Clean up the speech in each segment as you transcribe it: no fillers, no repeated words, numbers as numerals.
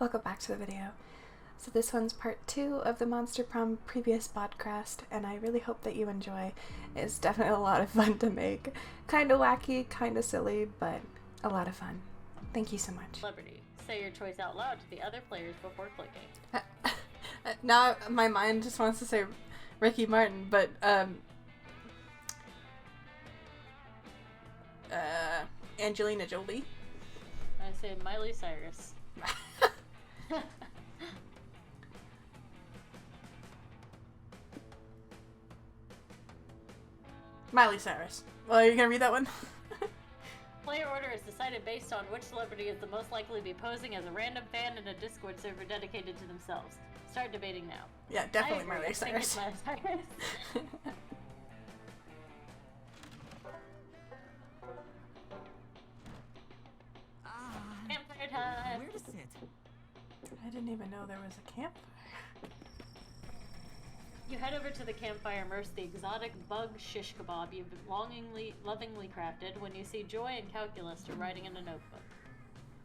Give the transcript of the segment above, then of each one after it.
Welcome back to the video. So this one's part 2 of the Monster Prom previous podcast, and I really hope that you enjoy. It's definitely a lot of fun to make. Kinda wacky, kinda silly, but a lot of fun. Thank you so much. Celebrity. Say your choice out loud to the other players before clicking. Now my mind just wants to say Ricky Martin, but Angelina Jolie. I say Miley Cyrus. Miley Cyrus. Well, are you gonna read that one? Player order is decided based on which celebrity is the most likely to be posing as a random fan in a Discord server dedicated to themselves. Start debating now. Yeah, definitely Miley Cyrus. Miley Cyrus. Campfire time! Where to sit? I didn't even know there was a campfire. You head over to the campfire, immerse the exotic bug shish kebab you've lovingly crafted when you see Joy and Calculus are writing in a notebook.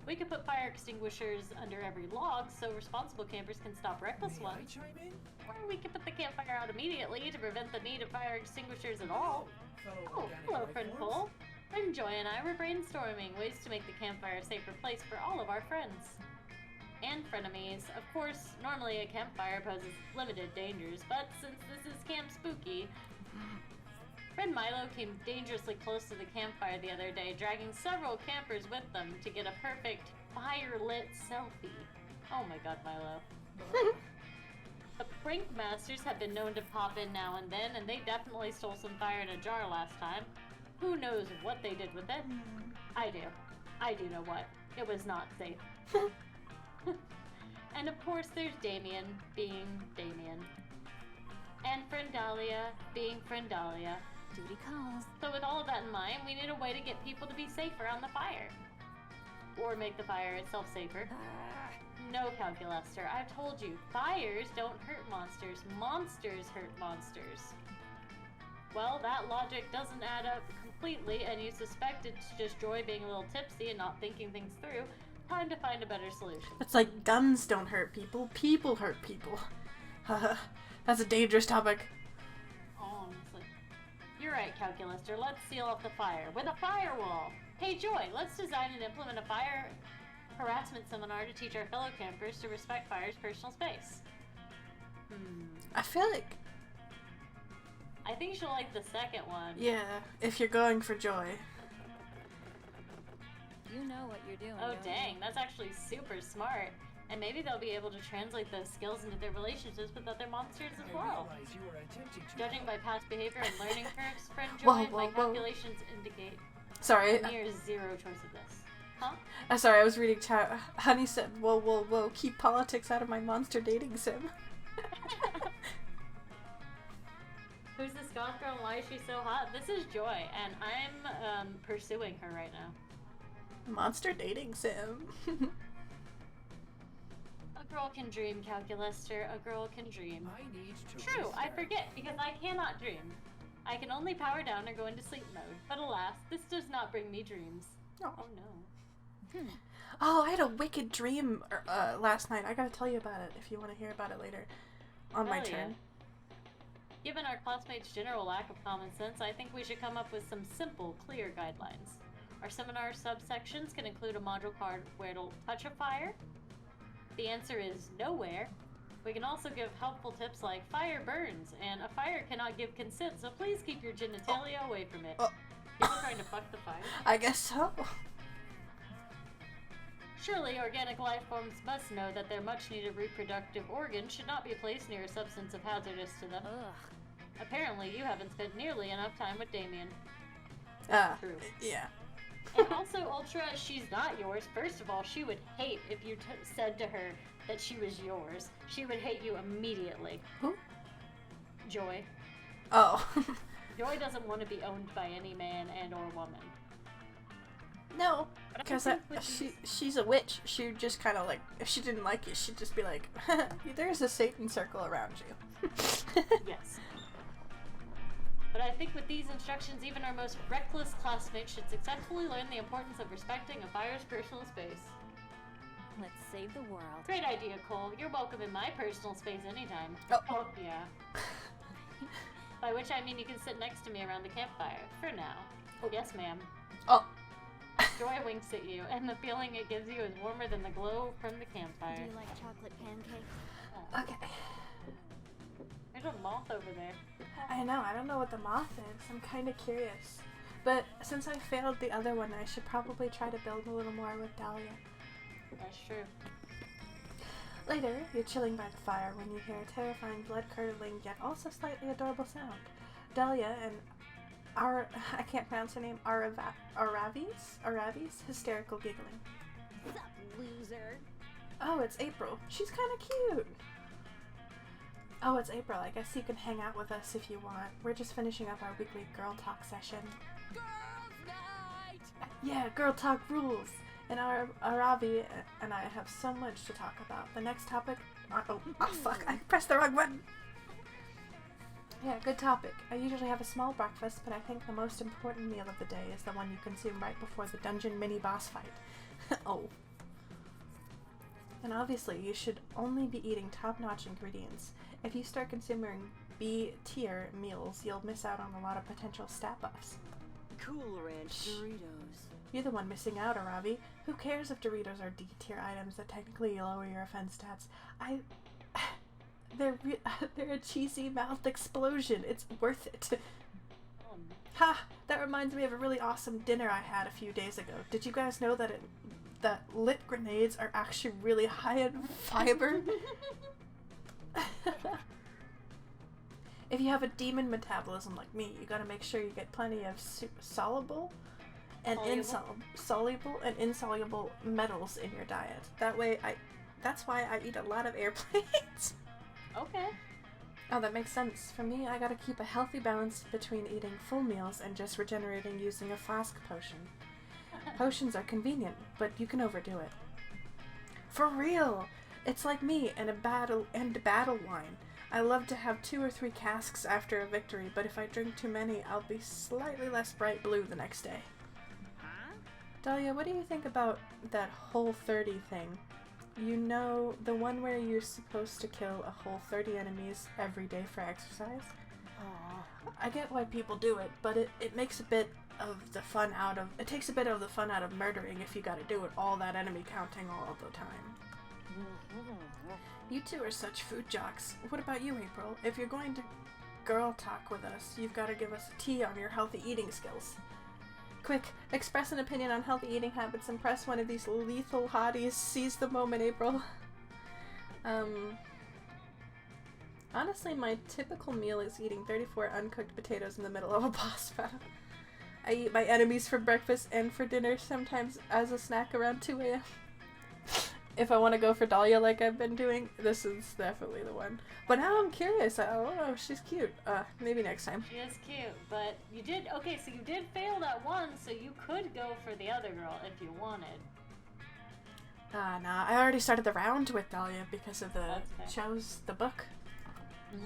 We could put fire extinguishers under every log so responsible campers can stop reckless ones. Or we could put the campfire out immediately to prevent the need of fire extinguishers at all. Oh, hello, friend Kole. Friend Joy and I were brainstorming ways to make the campfire a safer place for all of our friends. And frenemies. Of course, normally a campfire poses limited dangers, but since this is Camp Spooky, friend Milo came dangerously close to the campfire the other day, dragging several campers with them to get a perfect fire-lit selfie. Oh my god, Milo. The prank masters have been known to pop in now and then, and they definitely stole some fire in a jar last time. Who knows what they did with it? I do. I do know what. It was not safe. And of course there's Damien being Damien. And friend Dahlia being friend Dahlia. Duty calls. So with all of that in mind, we need a way to get people to be safe around the fire. Or make the fire itself safer. No, Calculaster, I've told you, fires don't hurt monsters. Monsters hurt monsters. Well, that logic doesn't add up completely, and you suspect it's just Joy being a little tipsy and not thinking things through. Time to find a better solution. It's like guns don't hurt people, people hurt people. That's a dangerous topic. Honestly. You're right, Calculaster. Let's seal off the fire with a firewall. Hey, Joy, let's design and implement a fire harassment seminar to teach our fellow campers to respect fire's personal space. I feel like... I think she'll like the second one. Yeah, if you're going for Joy. You know what you're doing. Oh, don't dang. you? That's actually super smart. And maybe they'll be able to translate those skills into their relationships with other monsters as well. Judging by past behavior and learning curves, friend Joy, my calculations indicate Sorry. near zero choice of this. Huh? Sorry, I was reading chat. Honey said, whoa, whoa, whoa, keep politics out of my monster dating sim. Who's this goth girl and why is she so hot? This is Joy, and I'm pursuing her right now. Monster dating sim. A girl can dream, Calculaster. A girl can dream. True, I forget, because I cannot dream. I can only power down or go into sleep mode. But alas, this does not bring me dreams. Oh, Oh no. Oh, I had a wicked dream last night. I gotta tell you about it if you want to hear about it later. On my Hell yeah. turn. Given our classmates' general lack of common sense, I think we should come up with some simple, clear guidelines. Our seminar subsections can include a module card where it'll touch a fire. The answer is nowhere. We can also give helpful tips like fire burns, and a fire cannot give consent, so please keep your genitalia away from it. People trying to fuck the fire? I guess so. Surely, organic life forms must know that their much-needed reproductive organs should not be placed near a substance of hazardous to them. Ugh. Apparently, you haven't spent nearly enough time with Damien. True. Yeah. And also, Ultra, she's not yours. First of all, she would hate if you said to her that she was yours. She would hate you immediately. Who? Joy. Oh. Joy doesn't want to be owned by any man and or woman. No, But I because think with she's a witch. She would just kind of like, if she didn't like you, she'd just be like, there's a Satan circle around you. Yes. But I think with these instructions, even our most reckless classmates should successfully learn the importance of respecting a fire's personal space. Let's save the world. Great idea, Kole. You're welcome in my personal space anytime. Oh. Yeah. By which I mean you can sit next to me around the campfire. For now. Oh, yes, ma'am. Oh. Joy winks at you, and the feeling it gives you is warmer than the glow from the Do campfire. you like chocolate pancakes? Okay. There's a moth over there. I know, I don't know what the moth is. I'm kind of curious. But since I failed the other one, I should probably try to build a little more with Dahlia. That's true. Later, you're chilling by the fire when you hear a terrifying, blood-curdling, yet also slightly adorable sound. Dahlia and I can't pronounce her name, Aravi's hysterical giggling. Sup, loser? Oh, it's April. She's kind of cute. Oh, it's April. I guess you can hang out with us if you want. We're just finishing up our weekly girl talk session. Girls' night! Yeah, girl talk rules. And Aravi and I have so much to talk about. The next topic... Oh, fuck. I pressed the wrong button. Yeah, good topic. I usually have a small breakfast, but I think the most important meal of the day is the one you consume right before the dungeon mini-boss fight. Oh. And obviously, you should only be eating top-notch ingredients. If you start consuming B-tier meals, you'll miss out on a lot of potential stat buffs. Cool Ranch Doritos. You're the one missing out, Aravi. Who cares if Doritos are D-tier items that technically lower your offense stats? They're a cheesy mouth explosion. It's worth it. Ha! That reminds me of a really awesome dinner I had a few days ago. Did you guys know that lit grenades are actually really high in fiber? If you have a demon metabolism like me, you gotta make sure you get plenty of soluble and insoluble metals in your diet. That's why I eat a lot of airplanes. Okay. Oh, that makes sense. For me, I gotta keep a healthy balance between eating full meals and just regenerating using a flask potion. Potions are convenient, but you can overdo it. For real! It's like me and battle wine. I love to have 2 or 3 casks after a victory, but if I drink too many, I'll be slightly less bright blue the next day. Huh? Dahlia, what do you think about that Whole30 thing? You know, the one where you're supposed to kill a whole 30 enemies every day for exercise? Aw. I get why people do it, but it makes a bit of the fun out of... It takes a bit of the fun out of murdering if you gotta do it all that enemy counting all the time. You two are such food jocks. What about you, April? If you're going to girl talk with us, you've gotta give us a tea on your healthy eating skills. Quick, express an opinion on healthy eating habits. Impress one of these lethal hotties. Seize the moment, April. Honestly, my typical meal is eating 34 uncooked potatoes in the middle of a boss battle. I eat my enemies for breakfast and for dinner, sometimes as a snack around 2 a.m. If I want to go for Dahlia like I've been doing, this is definitely the one. But now I'm curious. Oh, she's cute. Maybe next time. She is cute, but you did... Okay, so you did fail that one, so you could go for the other girl if you wanted. Nah. I already started the round with Dahlia because of the... That's chose the book.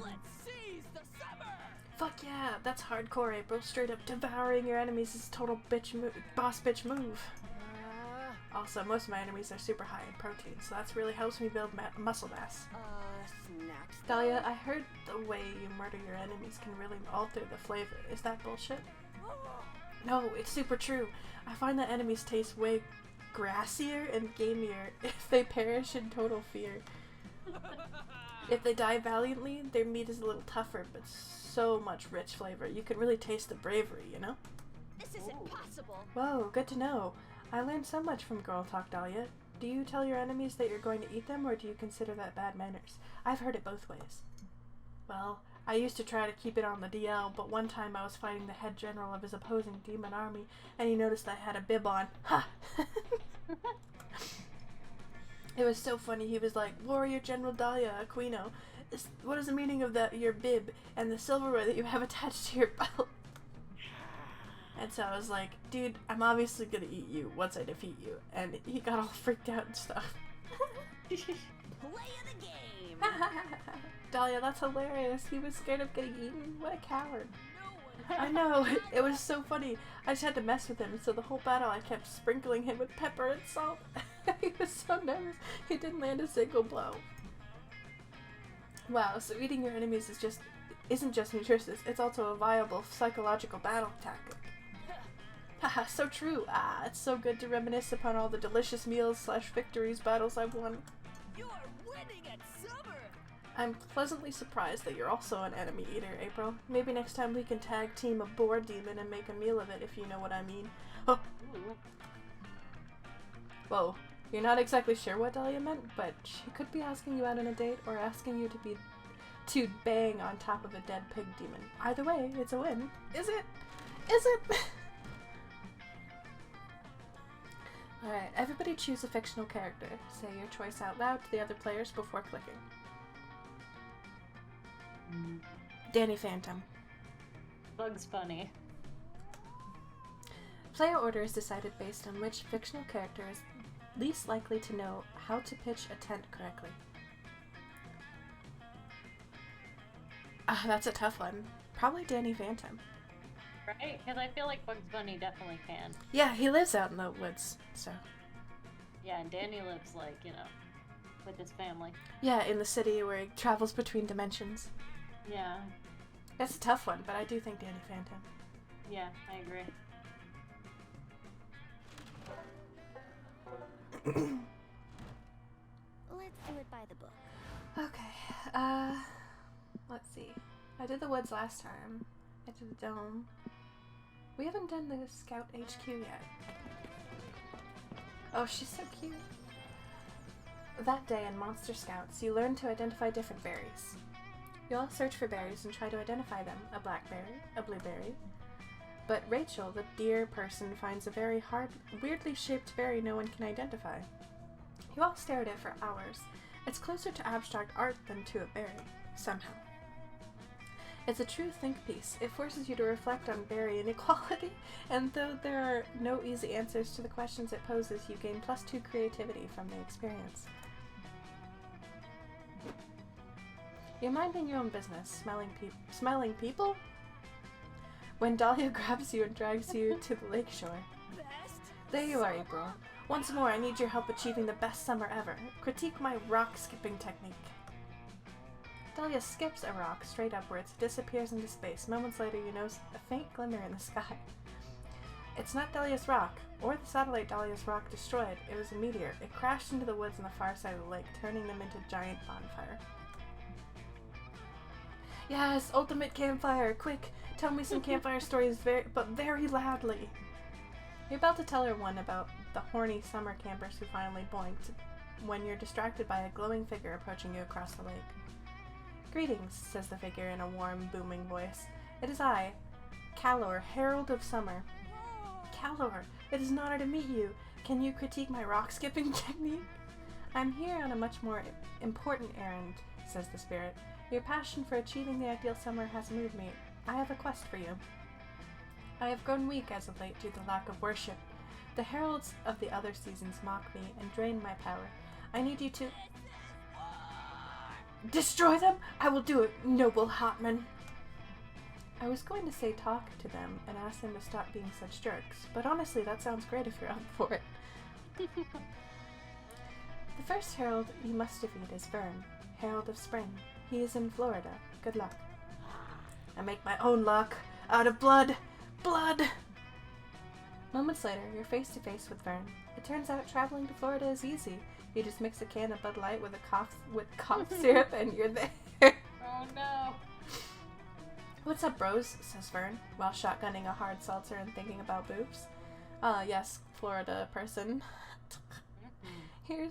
Let's seize the summer! Fuck yeah, that's hardcore, April. Straight up devouring your enemies is total boss bitch move. Also, most of my enemies are super high in protein, so that really helps me build muscle mass. Snacks? Dahlia, I heard the way you murder your enemies can really alter the flavor. Is that bullshit? No, it's super true. I find that enemies taste way grassier and gamier if they perish in total fear. If they die valiantly, their meat is a little tougher, but so much rich flavor. You can really taste the bravery, you know? This isn't possible. Whoa, good to know. I learned so much from Girl Talk, Dahlia. Do you tell your enemies that you're going to eat them, or do you consider that bad manners? I've heard it both ways. Well, I used to try to keep it on the DL, but one time I was fighting the head general of his opposing demon army, and he noticed I had a bib on. Ha! It was so funny. He was like, Warrior General Dahlia Aquino, what is the meaning of your bib and the silverware that you have attached to your belt? And so I was like, dude, I'm obviously gonna eat you once I defeat you. And he got all freaked out and stuff. Play of the game! Dahlia, that's hilarious. He was scared of getting eaten? What a coward. No one I know, it was so funny. I just had to mess with him, so the whole battle I kept sprinkling him with pepper and salt. He was so nervous. He didn't land a single blow. Wow, so eating your enemies isn't just nutritious, it's also a viable psychological battle tactic. Haha, so true. Ah, it's so good to reminisce upon all the delicious meals / victories battles I've won. You are winning at summer. I'm pleasantly surprised that you're also an enemy eater, April. Maybe next time we can tag team a boar demon and make a meal of it, if you know what I mean. Oh. Whoa, you're not exactly sure what Dahlia meant, but she could be asking you out on a date or asking you to bang on top of a dead pig demon. Either way, it's a win. Is it? Is it? Alright, everybody choose a fictional character. Say your choice out loud to the other players before clicking. Danny Phantom. Bugs Bunny. Player order is decided based on which fictional character is least likely to know how to pitch a tent correctly. That's a tough one. Probably Danny Phantom. Right? Because I feel like Bugs Bunny definitely can. Yeah, he lives out in the woods, so. Yeah, and Danny lives, like, you know, with his family. Yeah, in the city where he travels between dimensions. Yeah. That's a tough one, but I do think Danny Phantom. Yeah, I agree. Let's do it by the book. Okay, let's see. I did the woods last time. I did the dome. We haven't done the Scout HQ yet. Oh, she's so cute. That day in Monster Scouts, you learn to identify different berries. You all search for berries and try to identify them. A blackberry, a blueberry. But Rachel, the deer person, finds a very hard, weirdly shaped berry no one can identify. You all stare at it for hours. It's closer to abstract art than to a berry, somehow. It's a true think piece. It forces you to reflect on berry inequality, and though there are no easy answers to the questions it poses, you gain +2 creativity from the experience. You're minding your own business, smelling people? When Dahlia grabs you and drags you to the lakeshore. Best. There you are, April. Once more, I need your help achieving the best summer ever. Critique my rock skipping technique. Dahlia skips a rock straight upwards, disappears into space. Moments later, you notice a faint glimmer in the sky. It's not Dahlia's rock, or the satellite Dahlia's rock destroyed. It was a meteor. It crashed into the woods on the far side of the lake, turning them into giant bonfire. Yes, ultimate campfire! Quick, tell me some campfire stories, very loudly. You're about to tell her one about the horny summer campers who finally boinked when you're distracted by a glowing figure approaching you across the lake. Greetings, says the figure in a warm, booming voice. It is I, Calor, Herald of Summer. Calor, it is an honor to meet you. Can you critique my rock-skipping technique? I'm here on a much more important errand, says the spirit. Your passion for achieving the ideal summer has moved me. I have a quest for you. I have grown weak as of late due to lack of worship. The heralds of the other seasons mock me and drain my power. I need you to... Destroy them? I will do it, noble Hotman. I was going to say talk to them and ask them to stop being such jerks, but honestly that sounds great if you're up for it. The first herald you must defeat is Vern, Herald of Spring. He is in Florida. Good luck. I make my own luck. Out of blood. Blood! Moments later, you're face to face with Vern. It turns out traveling to Florida is easy. You just mix a can of Bud Light with cough syrup and you're there. Oh no. What's up, bros? Says Vern, while shotgunning a hard seltzer and thinking about boobs. Ah, yes, Florida person. Here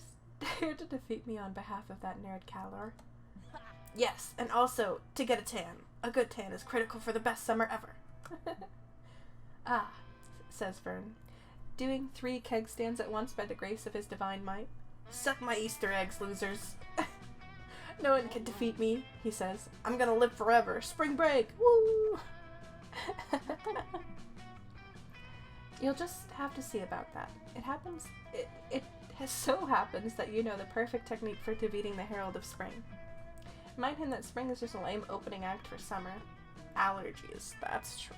to defeat me on behalf of that nerd Calor. Yes, and also to get a tan. A good tan is critical for the best summer ever. Ah, says Vern, doing 3 keg stands at once by the grace of his divine might. Suck my Easter eggs, losers. No one can defeat me, he says. I'm gonna live forever. Spring break! Woo! You'll just have to see about that. It so happens that you know the perfect technique for defeating the Herald of Spring. Remind him that spring is just a lame opening act for summer. allergies. That's true.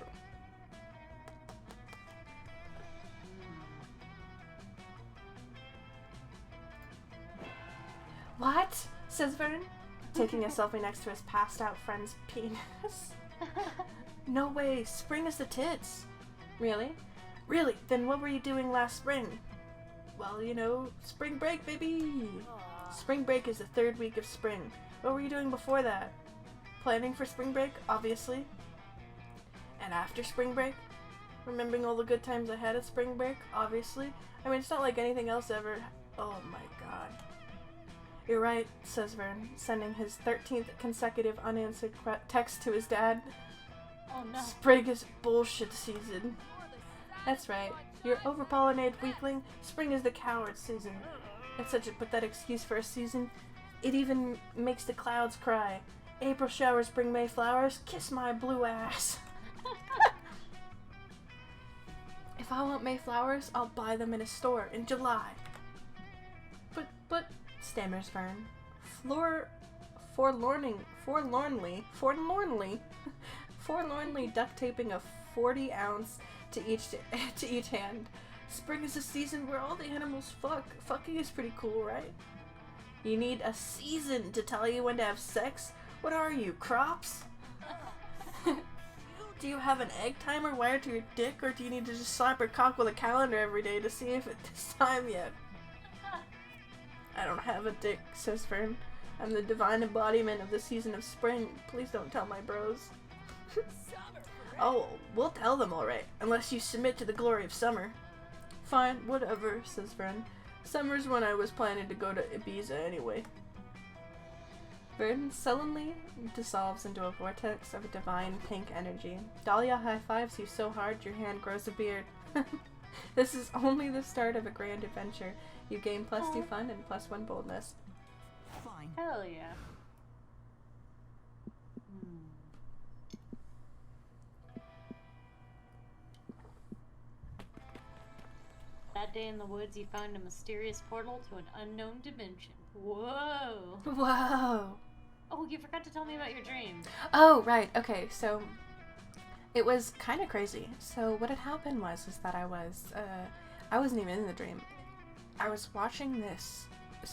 What? Says Vern, taking a selfie next to his passed out friend's penis. No way, spring is the tits. Really? Really? Then what were you doing last spring? Well, you know, spring break, baby! Spring break is the 3rd week of spring. What were you doing before that? Planning for spring break, obviously. And after spring break? Remembering all the good times I had at spring break, obviously. I mean, it's not like anything else ever. Oh my god. You're right, says Vern, sending his 13th consecutive unanswered text to his dad. Oh no. Spring is bullshit season. That's right. You're overpollinated weakling. Spring is the coward season. It's such a pathetic excuse for a season. It even makes the clouds cry. April showers bring May flowers. Kiss my blue ass. If I want May flowers, I'll buy them in a store in July. But, stammers Vern. Forlornly duct taping a 40-ounce to each hand. Spring is a season where all the animals fuck. Fucking is pretty cool, right? You need a season to tell you when to have sex? What are you, crops? Do you have an egg timer wired to your dick, or do you need to just slap your cock with a calendar every day to see if it's time yet? I don't have a dick, says Fern. I'm the divine embodiment of the season of spring. Please don't tell my bros. Oh, we'll tell them alright, unless you submit to the glory of summer. Fine, whatever, says Vern. Summer's when I was planning to go to Ibiza anyway. Vern sullenly dissolves into a vortex of divine pink energy. Dahlia high-fives you so hard your hand grows a beard. This is only the start of a grand adventure. You gain +2 fun and +1 boldness. Fine. Hell yeah. That day in the woods, you found a mysterious portal to an unknown dimension. Whoa! Whoa! Oh, you forgot to tell me about your dream. Oh, right. Okay, so it was kind of crazy. So what had happened was that I wasn't even in the dream. I was watching this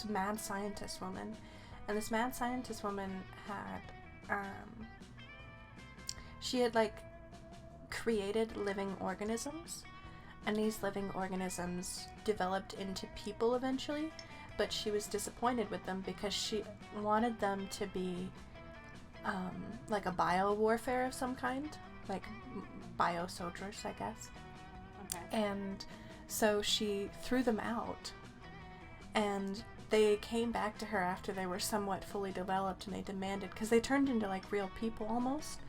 mad scientist woman, and this mad scientist woman had, she had, like, created living organisms, and these living organisms developed into people eventually, but she was disappointed with them because she wanted them to be, like a bio-warfare of some kind, like bio-soldiers, I guess. Okay. And so she threw them out, and they came back to her after they were somewhat fully developed, and they demanded, because they turned into like real people almost.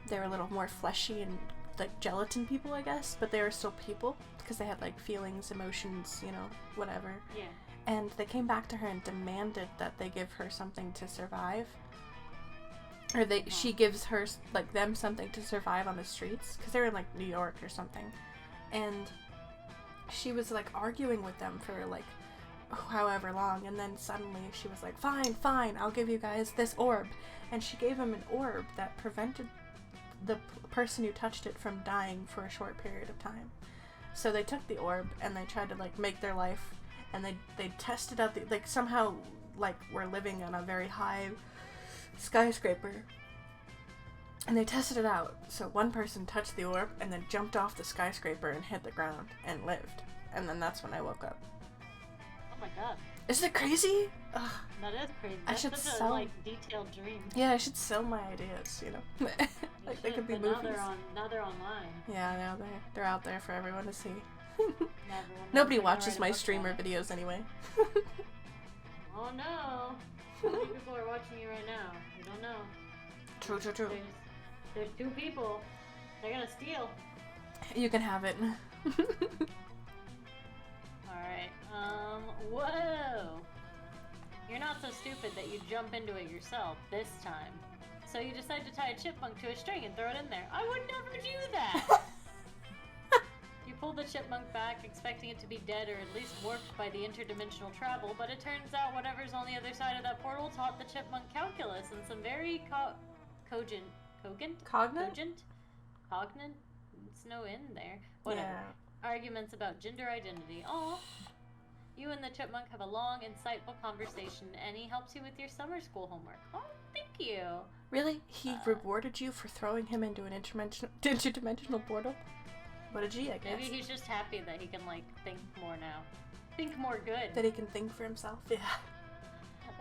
They were a little more fleshy and like gelatin people, I guess, but they were still people because they had like feelings, emotions, you know, whatever. Yeah. And they came back to her and demanded that they give her something to survive. Or she gives her, like, them something to survive on the streets, because they were in, like, New York or something. And she was, like, arguing with them for, like, however long, and then suddenly she was like, fine, I'll give you guys this orb. And she gave him an orb that prevented the person who touched it from dying for a short period of time. So they took the orb, and they tried to, like, make their life, and they tested out like, somehow, like, we're living on a very high skyscraper, and they tested it out. So one person touched the orb and then jumped off the skyscraper and hit the ground and lived. And then that's when I woke up. Oh my god. Isn't it crazy? Ugh. That is crazy. I That's should such sell- a, like, detailed dream. Yeah, I should sell my ideas, you know. Like, they could be but movies. Now they're online. Yeah, now they're out there for everyone to see. Now everyone knows Nobody they're gonna watches write a my book streamer about it. videos anyway. Oh no. How many people are watching you right now? You don't know. True. There's 2 people. They're gonna steal. You can have it. Alright, whoa! You're not so stupid that you jump into it yourself this time. So you decide to tie a chipmunk to a string and throw it in there. I would never do that! You pull the chipmunk back, expecting it to be dead or at least warped by the interdimensional travel, but it turns out whatever's on the other side of that portal taught the chipmunk calculus and some very cogent Cogent? Cognate? Cogent? Cognate? It's no in there. Whatever. Yeah. Arguments about gender identity. Aw. You and the chipmunk have a long, insightful conversation, and he helps you with your summer school homework. Oh, thank you. Really? He rewarded you for throwing him into an interdimensional portal? What a G, I guess. Maybe he's just happy that he can, like, think more now. Think more good. That he can think for himself? Yeah.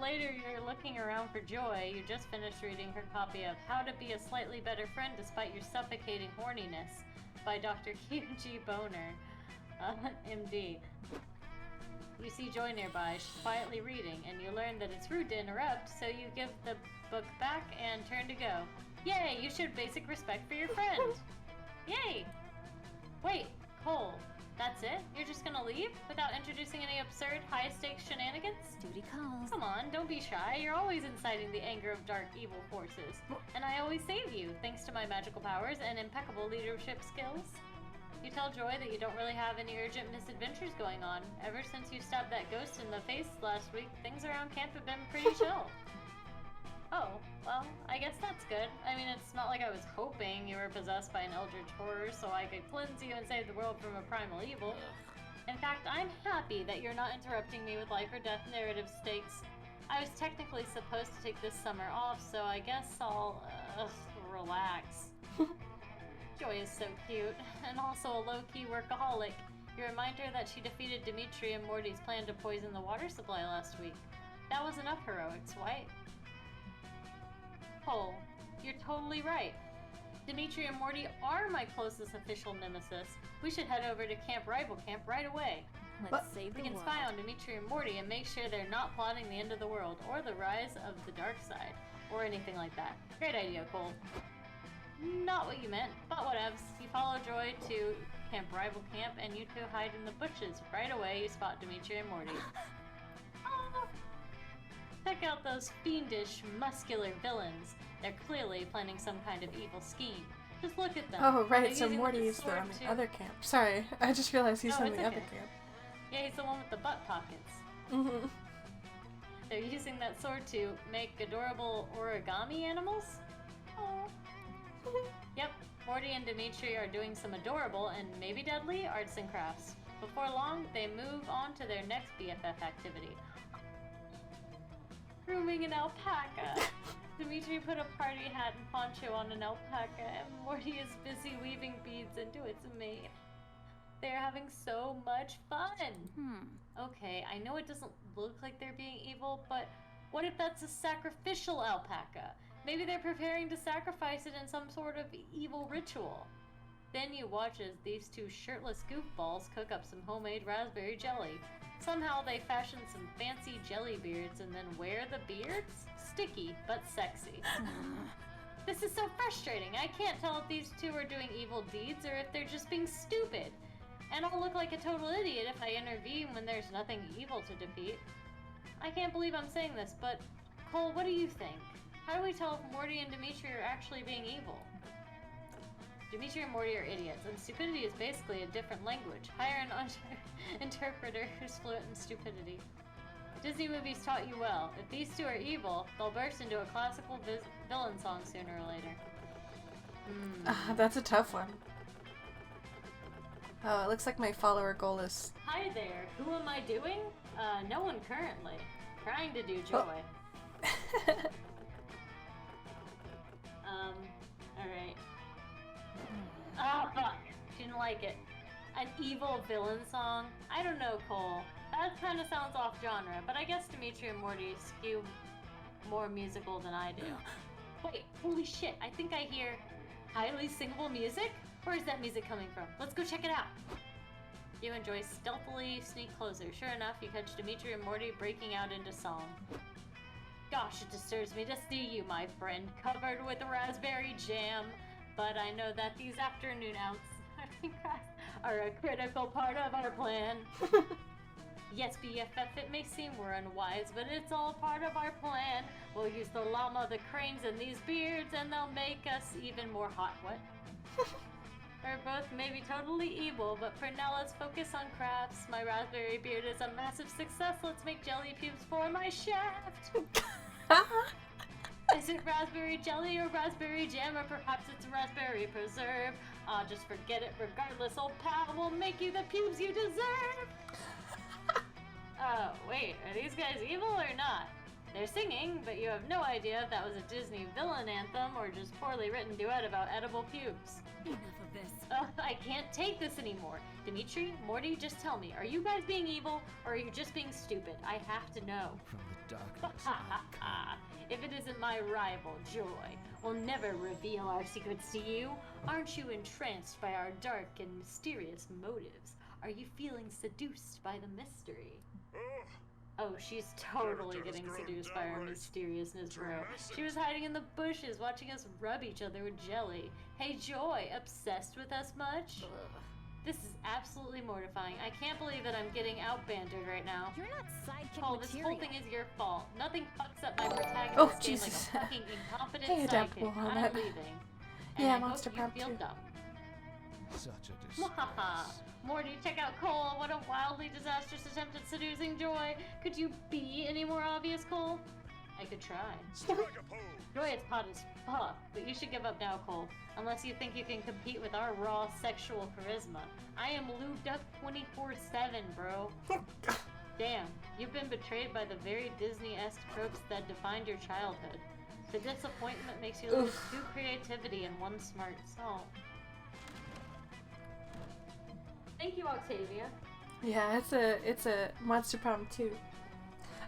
Later, you're looking around for Joy. You just finished reading her copy of How to Be a Slightly Better Friend Despite Your Suffocating Horniness by Dr. Q.G. Boner, MD. You see Joy nearby. She's quietly reading, and you learn that it's rude to interrupt, so you give the book back and turn to go. Yay, you showed basic respect for your friend. Yay! Wait, Kole, that's it? You're just gonna leave without introducing any absurd, high-stakes shenanigans? Duty calls. Come on, don't be shy. You're always inciting the anger of dark, evil forces. And I always save you, thanks to my magical powers and impeccable leadership skills. You tell Joy that you don't really have any urgent misadventures going on. Ever since you stabbed that ghost in the face last week, things around camp have been pretty chill. Oh, well, I guess that's good. I mean, it's not like I was hoping you were possessed by an eldritch horror so I could cleanse you and save the world from a primal evil. In fact, I'm happy that you're not interrupting me with life or death narrative stakes. I was technically supposed to take this summer off, so I guess I'll, relax. Joy is so cute, and also a low-key workaholic. You remind her that she defeated Dimitri and Morty's plan to poison the water supply last week. That was enough heroics, right? Kole, you're totally right. Dimitri and Morty are my closest official nemesis. We should head over to Rival Camp right away. Let's save the We can world. spy on Dimitri and Morty and make sure they're not plotting the end of the world or the rise of the dark side or anything like that. Great idea, Kole. Not what you meant, but whatevs. You follow Joy to Rival Camp and you two hide in the bushes. Right away, you spot Dimitri and Morty. Oh, check out those fiendish, muscular villains. They're clearly planning some kind of evil scheme. Just look at them. Oh, right, They're so using Morty's sword on the to- other camp. Sorry, I just realized he's Oh, on it's the other okay. camp. Yeah, he's the one with the butt pockets. Mm-hmm. They're using that sword to make adorable origami animals? Aww. Yep, Morty and Dimitri are doing some adorable and maybe deadly arts and crafts. Before long, they move on to their next BFF activity. Grooming an alpaca. Dimitri put a party hat and poncho on an alpaca, and Morty is busy weaving beads into its mane. They are having so much fun! Okay, I know it doesn't look like they're being evil, but what if that's a sacrificial alpaca? Maybe they're preparing to sacrifice it in some sort of evil ritual. Then you watch as these two shirtless goofballs cook up some homemade raspberry jelly. Somehow they fashion some fancy jelly beards and then wear the beards? Sticky, but sexy. This is so frustrating. I can't tell if these two are doing evil deeds or if they're just being stupid. And I'll look like a total idiot if I intervene when there's nothing evil to defeat. I can't believe I'm saying this, but Kole, what do you think? How do we tell if Morty and Dimitri are actually being evil? Dimitri and Morty are idiots, and stupidity is basically a different language. Hire an interpreter who's fluent in stupidity. Disney movies taught you well. If these two are evil, they'll burst into a classical villain song sooner or later. That's a tough one. Oh, it looks like my follower goal is... Hi there, who am I doing? No one currently. Trying to do Joy. Alright. Oh, fuck. She didn't like it. An evil villain song? I don't know, Kole. That kind of sounds off genre, but I guess Dimitri and Morty skew more musical than I do. Wait, holy shit, I think I hear highly singable music? Where is that music coming from? Let's go check it out. You and Joy stealthily sneak closer. Sure enough, you catch Dimitri and Morty breaking out into song. Gosh, it disturbs me to see you, my friend, covered with raspberry jam. But I know that these afternoon outs are a critical part of our plan. Yes, BFF, it may seem we're unwise, but it's all part of our plan. We'll use the llama, the cranes, and these beards, and they'll make us even more hot. What? We're both maybe totally evil, but for now let's focus on crafts. My raspberry beard is a massive success. Let's make jelly pubes for my shaft. Is it raspberry jelly or raspberry jam, or perhaps it's a raspberry preserve? Just forget it regardless, old pal will make you the pubes you deserve! Oh, wait, are these guys evil or not? They're singing, but you have no idea if that was a Disney villain anthem or just poorly written duet about edible pubes. Enough of this. I can't take this anymore. Dimitri, Morty, just tell me, are you guys being evil or are you just being stupid? I have to know. From the darkness. If it isn't my rival, Joy, we'll never reveal our secrets to you. Aren't you entranced by our dark and mysterious motives? Are you feeling seduced by the mystery? Oh, she's totally getting seduced by our mysteriousness, bro. She was hiding in the bushes, watching us rub each other with jelly. Hey, Joy, obsessed with us much? This is absolutely mortifying. I can't believe that I'm getting out-bantered right now. You're not sidekick Cole, this material. whole thing is your fault. Nothing fucks up my protagonist Oh, game Jesus. like a fucking incompetent Hey, adaptable sidekick. on I'm it. leaving. Yeah, and I Monster hope you Prompt feel 2. dumb. Such a Mwahaha. disgrace. Morty, check out Kole. What a wildly disastrous attempt at seducing Joy. Could you be any more obvious, Kole? I could try. Joy is hot as fuck, but you should give up now, Kole. Unless you think you can compete with our raw sexual charisma. I am lubed up 24/7, bro. Damn, you've been betrayed by the very Disney-esque tropes that defined your childhood. The disappointment makes you lose two creativity and one smart soul. Thank you, Octavia. Yeah, it's a Monster Problem 2.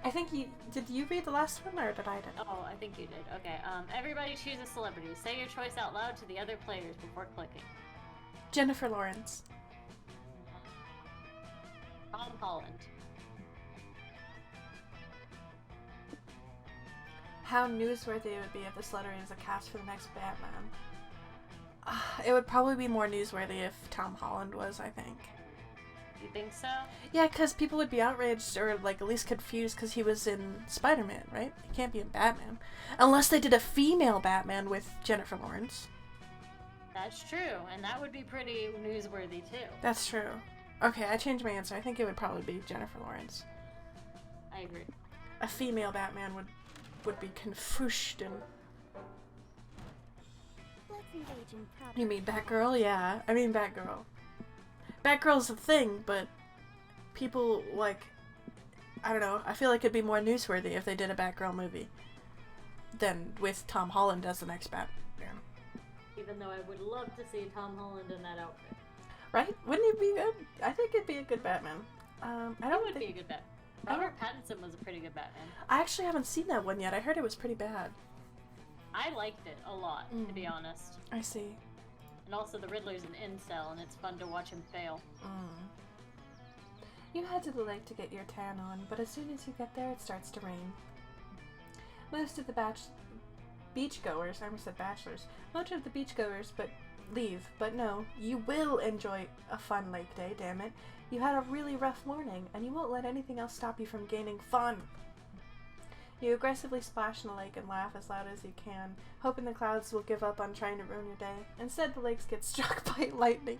I think did you read the last one or did I? Oh, I think you did. Okay, everybody choose a celebrity. Say your choice out loud to the other players before clicking. Jennifer Lawrence. Tom Holland. How newsworthy it would be if the celebrity was a cast for the next Batman. It would probably be more newsworthy if Tom Holland was, I think. You think so? Yeah, because people would be outraged or like at least confused because he was in Spider-Man, right? He can't be in Batman. Unless they did a female Batman with Jennifer Lawrence. That's true, and that would be pretty newsworthy too. That's true. Okay, I changed my answer. I think it would probably be Jennifer Lawrence. I agree. A female Batman would be confused and... Let's engage in proper You mean Batgirl? Yeah, I mean Batgirl. Batgirl's a thing, but people, like, I don't know, I feel like it'd be more newsworthy if they did a Batgirl movie than with Tom Holland as the next Batman. Even though I would love to see Tom Holland in that outfit. Right? Wouldn't it be good? I think it'd be a good Batman. I He don't would think... be a good Batman. I don't- Robert Pattinson was a pretty good Batman. I actually haven't seen that one yet. I heard it was pretty bad. I liked it a lot, to be honest. I see. And also the Riddler's an incel, and it's fun to watch him fail. You head to the lake to get your tan on, but as soon as you get there, it starts to rain. Most of the beachgoers, I almost said bachelors, most of the beachgoers leave, but no, you will enjoy a fun lake day, damn it. You had a really rough morning, and you won't let anything else stop you from gaining fun. You aggressively splash in the lake and laugh as loud as you can, hoping the clouds will give up on trying to ruin your day. Instead, the lakes get struck by lightning.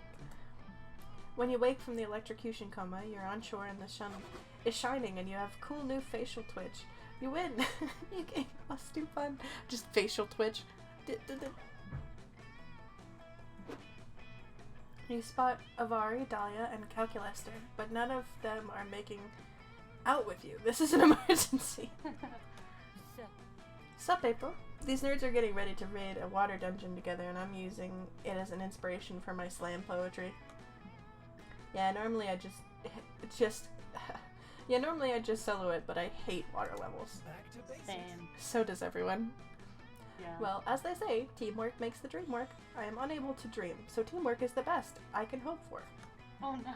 When you wake from the electrocution coma, you're on shore and the sun is shining and you have cool new facial twitch. You win! You gain must do fun. Just facial twitch. You spot Avari, Dahlia, and Calculester, but none of them are making out with you. This is an emergency. Sup, April? These nerds are getting ready to raid a water dungeon together, and I'm using it as an inspiration for my slam poetry. Yeah, normally I just solo it, but I hate water levels. Back to basics. Same. So does everyone. Yeah. Well, as they say, teamwork makes the dream work. I am unable to dream, so teamwork is the best I can hope for. Oh no.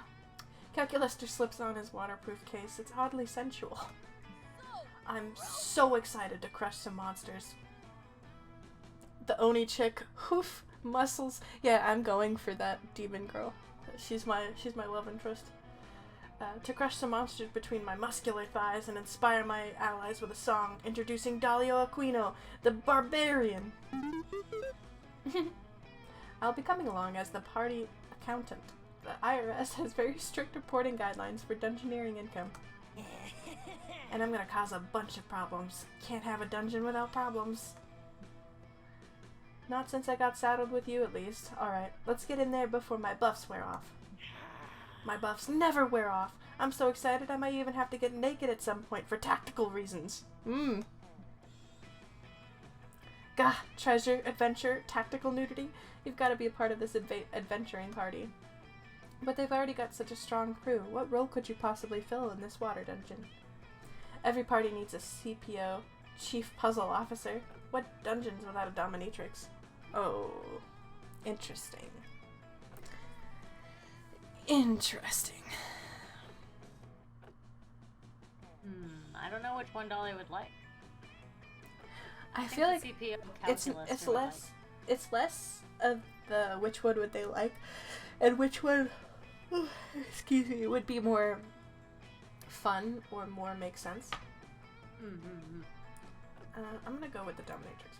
Calculester slips on his waterproof case. It's oddly sensual. I'm so excited to crush some monsters. The Oni chick, hoof, muscles. Yeah, I'm going for that demon girl. She's my love interest. To crush some monsters between my muscular thighs and inspire my allies with a song introducing Dalio Aquino, the barbarian. I'll be coming along as the party accountant. The IRS has very strict reporting guidelines for dungeoneering income. And I'm gonna cause a bunch of problems. Can't have a dungeon without problems. Not since I got saddled with you, at least. Alright, let's get in there before my buffs wear off. My buffs never wear off. I'm so excited I might even have to get naked at some point for tactical reasons. Gah, treasure, adventure, tactical nudity. You've got to be a part of this adventuring party. But they've already got such a strong crew. What role could you possibly fill in this water dungeon? Every party needs a CPO, Chief Puzzle Officer. What dungeons without a dominatrix? Oh, interesting. Interesting. I don't know which one Dolly would like. I feel like CPO it's calculus would less it's less of the which one would they like, and which one, excuse me, would be more fun or more make sense. I'm gonna go with the dominatrix.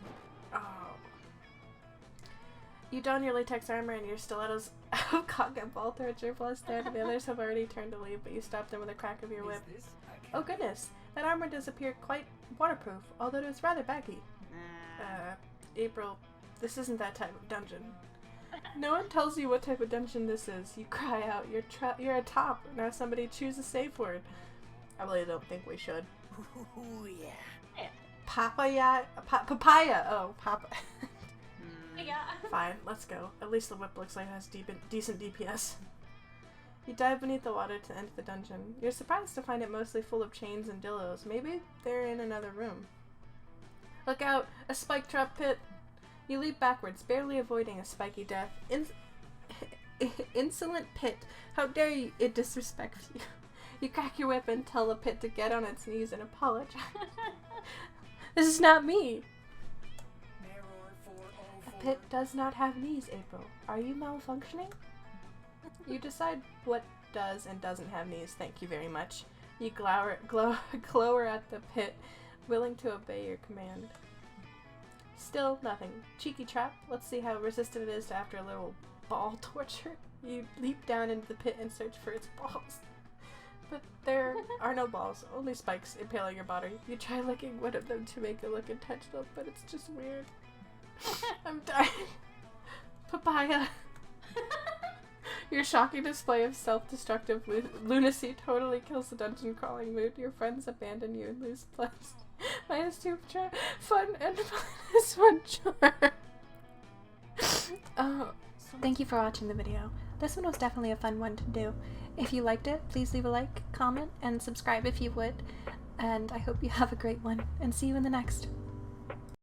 Oh. You don your latex armor and your stilettos of cock and ball towards your plus 10. The others have already turned to leave, but you stop them with a crack of your whip. Oh goodness, that armor does appear quite waterproof, although it is rather baggy. April, this isn't that type of dungeon. No one tells you what type of dungeon this is. You cry out, you're a top. Now somebody choose a safe word. I really don't think we should. Ooh, yeah. Papaya? Papaya! Oh, papa. Yeah. Fine, let's go. At least the whip looks like it has decent DPS. You dive beneath the water to enter the dungeon. You're surprised to find it mostly full of chains and dillos. Maybe they're in another room. Look out! A spike trap pit! You leap backwards, barely avoiding a spiky death. Insolent pit! How dare you! It disrespects you. You crack your whip and tell the pit to get on its knees and apologize. This is not me! A pit does not have knees, April. Are you malfunctioning? You decide what does and doesn't have knees. Thank you very much. You glower at the pit, willing to obey your command. Still nothing. Cheeky trap. Let's see how resistant it is to after a little ball torture. You leap down into the pit and search for its balls. But there are no balls, only spikes impaling your body. You try licking one of them to make it look intentional, but it's just weird. I'm dying. Papaya. Your shocking display of self-destructive lunacy totally kills the dungeon crawling mood. Your friends abandon you and lose plus -2 fun and -1 charm. Oh, thank you for watching the video. This one was definitely a fun one to do. If you liked it, please leave a like, comment, and subscribe if you would. And I hope you have a great one, and see you in the next.